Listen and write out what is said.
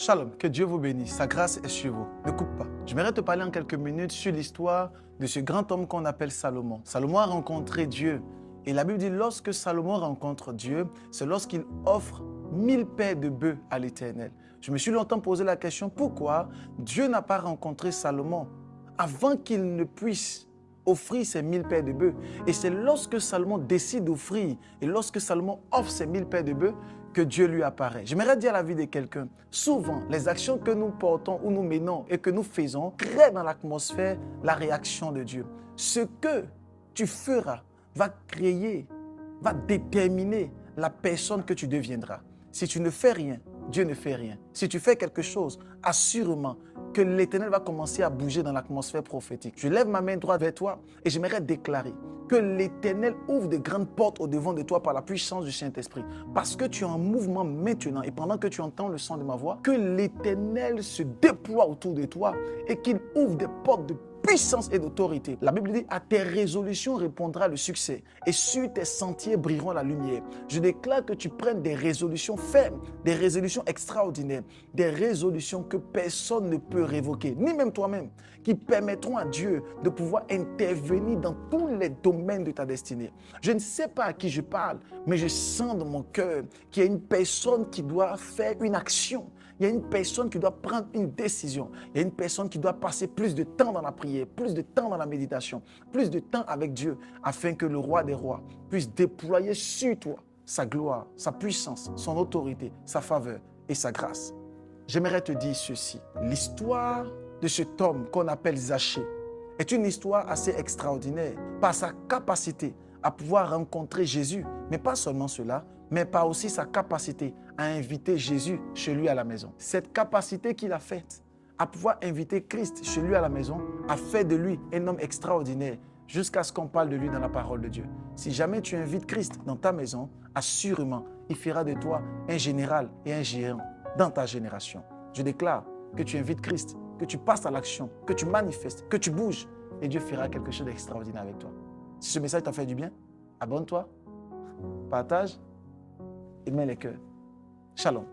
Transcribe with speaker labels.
Speaker 1: Shalom, que Dieu vous bénisse, sa grâce est sur vous. Ne coupe pas. J'aimerais te parler en quelques minutes sur l'histoire de ce grand homme qu'on appelle Salomon. Salomon a rencontré Dieu. Et la Bible dit, lorsque Salomon rencontre Dieu, c'est lorsqu'il offre 1000 paires de bœufs à l'Éternel. Je me suis longtemps posé la question, pourquoi Dieu n'a pas rencontré Salomon avant qu'il ne puisse offrir ces 1000 paires de bœufs? Et c'est lorsque Salomon décide d'offrir et lorsque Salomon offre ces 1000 paires de bœufs que Dieu lui apparaît. J'aimerais dire à la vie de quelqu'un, souvent, les actions que nous portons ou nous menons et que nous faisons créent dans l'atmosphère la réaction de Dieu. Ce que tu feras va créer, va déterminer la personne que tu deviendras. Si tu ne fais rien, Dieu ne fait rien. Si tu fais quelque chose, assurément que l'Éternel va commencer à bouger dans l'atmosphère prophétique. Je lève ma main droite vers toi et j'aimerais déclarer que l'Éternel ouvre de grandes portes au-devant de toi par la puissance du Saint-Esprit. Parce que tu es en mouvement maintenant et pendant que tu entends le son de ma voix, que l'Éternel se déploie autour de toi et qu'il ouvre des portes de puissance et d'autorité. La Bible dit, à tes résolutions répondra le succès et sur tes sentiers brilleront la lumière. Je déclare que tu prennes des résolutions fermes, des résolutions extraordinaires, des résolutions que personne ne peut révoquer, ni même toi-même, qui permettront à Dieu de pouvoir intervenir dans tous les domaines de ta destinée. Je ne sais pas à qui je parle, mais je sens dans mon cœur qu'il y a une personne qui doit faire une action. Il y a une personne qui doit prendre une décision. Il y a une personne qui doit passer plus de temps dans la prière, plus de temps dans la méditation, plus de temps avec Dieu, afin que le roi des rois puisse déployer sur toi sa gloire, sa puissance, son autorité, sa faveur et sa grâce. J'aimerais te dire ceci. L'histoire de cet homme qu'on appelle Zachée est une histoire assez extraordinaire par sa capacité à pouvoir rencontrer Jésus, mais pas seulement cela, mais par aussi sa capacité à inviter Jésus chez lui à la maison. Cette capacité qu'il a faite à pouvoir inviter Christ chez lui à la maison a fait de lui un homme extraordinaire jusqu'à ce qu'on parle de lui dans la parole de Dieu. Si jamais tu invites Christ dans ta maison, assurément, il fera de toi un général et un géant dans ta génération. Je déclare que tu invites Christ, que tu passes à l'action, que tu manifestes, que tu bouges et Dieu fera quelque chose d'extraordinaire avec toi. Si ce message t'a fait du bien, abonne-toi, partage et mets les cœurs. Shalom.